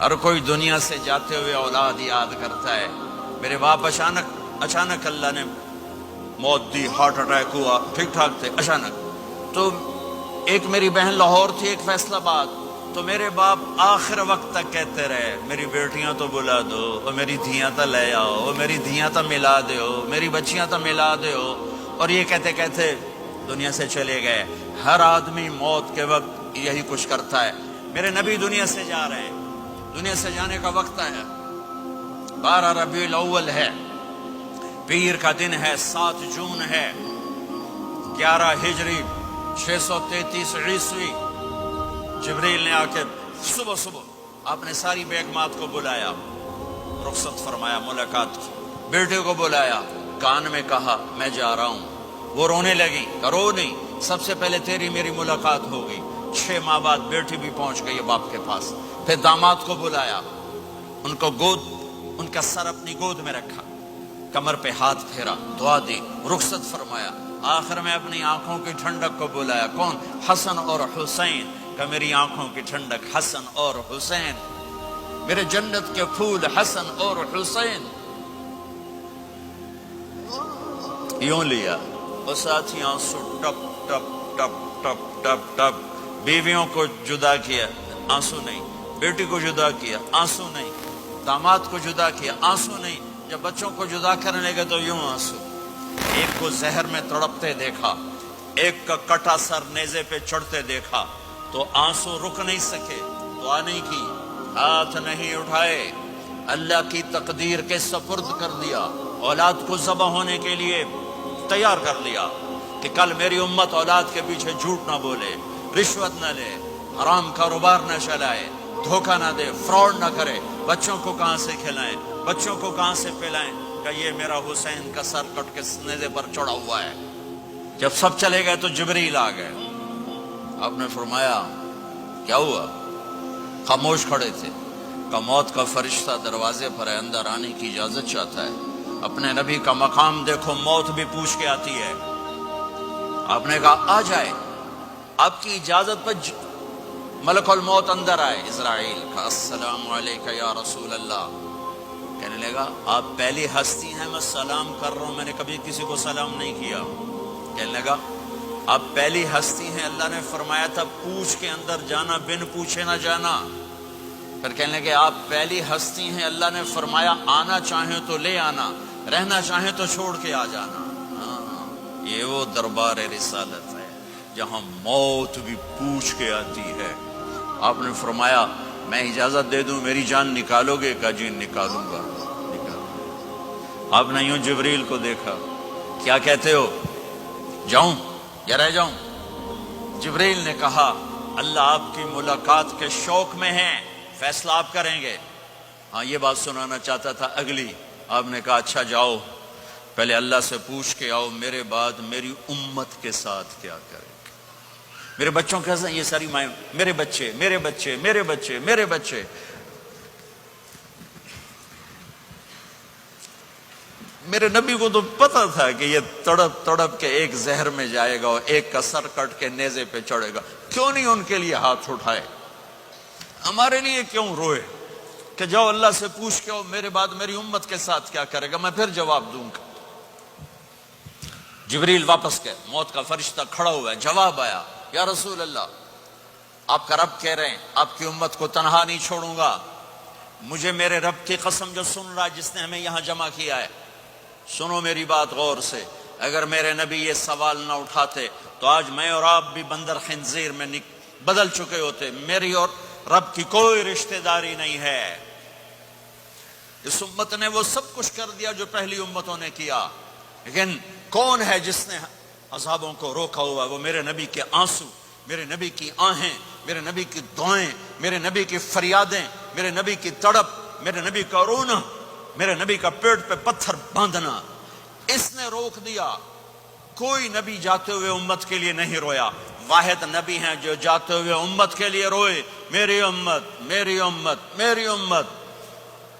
ہر کوئی دنیا سے جاتے ہوئے اولاد یاد کرتا ہے. میرے باپ اچانک اللہ نے موت دی، ہارٹ اٹیک ہوا، ٹھیک ٹھاک تھے، اچانک. تو ایک میری بہن لاہور تھی، ایک فیصل آباد. تو میرے باپ آخر وقت تک کہتے رہے میری بیٹیاں تو بلا دو، اور میری دھیاں تو لے آؤ، اور میری دھیاں تو ملا دیو، میری بچیاں تو ملا دیو. اور یہ کہتے کہتے دنیا سے چلے گئے. ہر آدمی موت کے وقت یہی کچھ کرتا ہے. میرے نبی دنیا سے جا رہے ہیں، دنیا سے جانے کا وقت آیا. 12 ربیع الاول ہے، پیر کا دن ہے، 7 جون ہے، 11 ہجری 633 عیسوی. جبریل نے آ کے صبح آپ نے ساری بیگمات کو بلایا، رخصت فرمایا، ملاقات کی. بیٹے کو بلایا، کان میں کہا میں جا رہا ہوں. وہ رونے لگی، رو نہیں، سب سے پہلے تیری میری ملاقات ہو گئی. 6 ماہ بعد بیٹی بھی پہنچ گئی باپ کے پاس. پھر داماد کو بلایا، ان کو ان کا سر اپنی گود میں رکھا، کمر پہ ہاتھ پھیرا، دعا دی، رخصت فرمایا. آخر میں اپنی آنکھوں کی ٹھنڈک کو بلایا. کون؟ حسن اور حسین. کہ میری آنکھوں کی ٹھنڈک حسن اور حسین، میرے جنت کے پھول حسن اور حسین. یوں لیا اور ساتھی آنسو ٹپ ٹپ ٹپ ٹپ ٹپ ٹپ. بیویوں کو جدا کیا، آنسو نہیں. بیٹی کو جدا کیا، آنسو نہیں. داماد کو جدا کیا، آنسو نہیں. جب بچوں کو جدا کرنے لگے تو یوں آنسو. ایک کو زہر میں تڑپتے دیکھا، ایک کا کٹا سر نیزے پہ چڑھتے دیکھا تو آنسو رک نہیں سکے. دعا نہیں کی، ہاتھ نہیں اٹھائے، اللہ کی تقدیر کے سپرد کر دیا. اولاد کو ذبح ہونے کے لیے تیار کر لیا کہ کل میری امت اولاد کے پیچھے جھوٹ نہ بولے، رشوت نہ لے، حرام کاروبار نہ چلائے، دھوکہ نہ دے، فراڈ نہ کرے. بچوں کو کہاں سے کھلائیں، بچوں کو کہاں سے پلائیں؟ کہ یہ میرا حسین کا سر کٹ کے نیزے پر چڑھا ہوا ہے. جب سب چلے گئے تو جبریل آ گئے. آپ نے فرمایا کیا ہوا؟ خاموش کھڑے تھے. کہ موت کا فرشتہ دروازے پر ہے، اندر آنے کی اجازت چاہتا ہے. اپنے نبی کا مقام دیکھو، موت بھی پوچھ کے آتی ہے. آپ نے کہا آ جائے. آپ کی اجازت پر ملک الموت اندر آئے. اسرائیل کا السلام علیکہ یا رسول اللہ. کہنے لگا آپ پہلی ہستی ہیں، میں سلام کر رہا ہوں، میں نے کبھی کسی کو سلام نہیں کیا. کہنے لگا آپ پہلی ہستی ہیں، اللہ نے فرمایا تھا پوچھ کے اندر جانا، بن پوچھے نہ جانا. پھر کہنے لگے آپ پہلی ہستی ہیں، اللہ نے فرمایا آنا چاہیں تو لے آنا، رہنا چاہیں تو چھوڑ کے آ جانا. یہ وہ دربار رسالت ہے جہاں موت بھی پوچھ کے آتی ہے. آپ نے فرمایا میں اجازت دے دوں میری جان نکالو گے؟ کہا جی نکالوں گا. آپ نے یوں جبریل کو دیکھا، کیا کہتے ہو؟ جاؤں یا رہ جاؤں؟ جبریل نے کہا اللہ آپ کی ملاقات کے شوق میں ہیں، فیصلہ آپ کریں گے. ہاں یہ بات سنانا چاہتا تھا اگلی. آپ نے کہا اچھا جاؤ، پہلے اللہ سے پوچھ کے آؤ میرے بعد میری امت کے ساتھ کیا کرے. میرے بچوں کے ساتھ یہ ساری مائیں، میرے بچے میرے بچے میرے بچے میرے بچے. میرے نبی کو تو پتا تھا کہ یہ تڑپ تڑپ کے ایک زہر میں جائے گا اور ایک کا سر کٹ کے نیزے پہ چڑھے گا. کیوں نہیں ان کے لیے ہاتھ اٹھائے؟ ہمارے لیے کیوں روئے؟ کہ جاؤ اللہ سے پوچھ کے میرے بعد میری امت کے ساتھ کیا کرے گا، میں پھر جواب دوں گا. جبریل واپس گئے، موت کا فرشتہ کھڑا ہوا ہے. جواب آیا یا رسول اللہ آپ کا رب کہہ رہے ہیں آپ کی امت کو تنہا نہیں چھوڑوں گا. مجھے میرے رب کی قسم جو سن رہا ہے جس نے ہمیں یہاں جمع کیا ہے، سنو میری بات غور سے. اگر میرے نبی یہ سوال نہ اٹھاتے تو آج میں اور آپ بھی بندر خنزیر میں بدل چکے ہوتے. میری اور رب کی کوئی رشتہ داری نہیں ہے. اس امت نے وہ سب کچھ کر دیا جو پہلی امتوں نے کیا، لیکن کون ہے جس نے عذابوں کو روکا ہوا؟ وہ میرے نبی کے آنسو، میرے نبی کی آہیں، میرے نبی کی دعائیں، میرے نبی کی فریادیں، میرے نبی کی تڑپ، میرے نبی کا رونا، میرے نبی کا پیٹ پہ پتھر باندھنا. اس نے روک دیا. کوئی نبی جاتے ہوئے امت کے لیے نہیں رویا. واحد نبی ہیں جو جاتے ہوئے امت کے لیے روئے، میری امت میری امت میری امت.